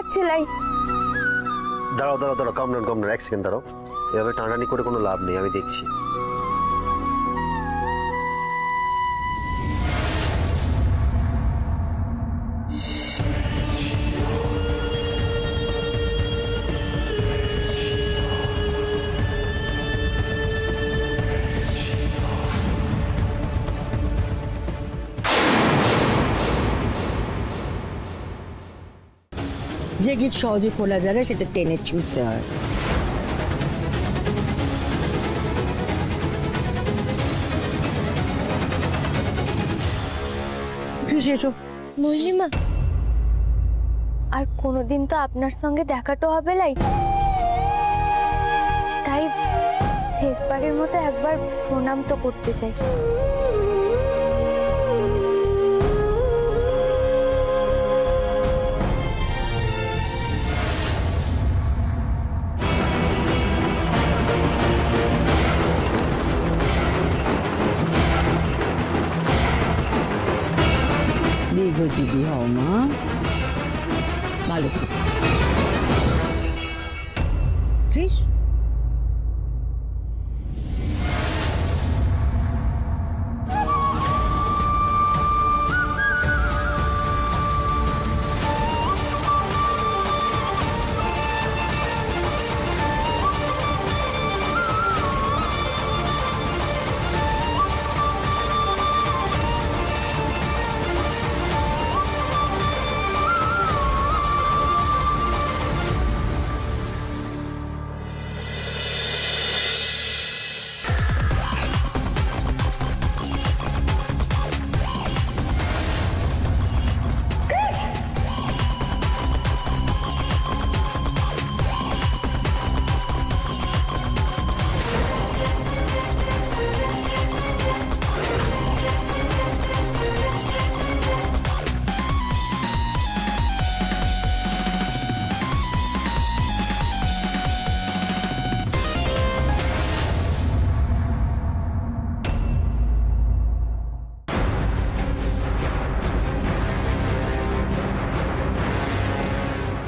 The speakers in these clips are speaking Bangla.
পাচ্ছে লাই। দাঁড়াও দাঁড়াও দাঁড়াও, কম ডাউন কম ডাউন, এক সেকেন্ড দাঁড়াও। এভাবে টানাটানি করে কোনো লাভ নেই, আমি দেখছি। যে গিট সহজে খোলা যায় না সেটা টেনে ছুটতে হয়। মহিমা, আর কোনোদিন তো আপনার সঙ্গে দেখাটো হবে লাই, তাই শেষবারের মতো একবার প্রণাম তো করতে চাই। দীর্ঘজীবী হও মা, ভালো ক্রিস।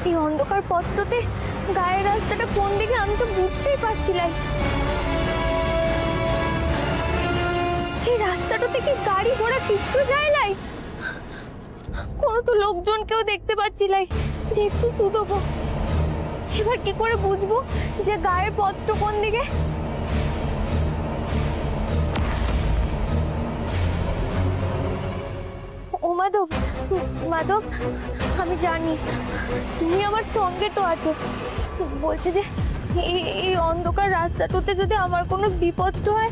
এই অন্ধকার পথটাতে গায়ের রাস্তাটা কোন দিকে আমি তো বুঝতেই পারছি লাই। এই রাস্তাটাতে কি গাড়ি ঘোড়া কিচ্ছু যায় লাই? কোনো তো লোকজন কেউ দেখতে পাচ্ছি লাই যে একটু শুধবো। এবার কি করে বুঝবো যে গায়ের পথটা কোন দিকে? ও মাধব, মাধব, আমি জানি তুমি আমার সঙ্গে তো আছো। বলছে যে এই অন্ধকার রাস্তাটাতে যদি আমার কোনো বিপদ হয়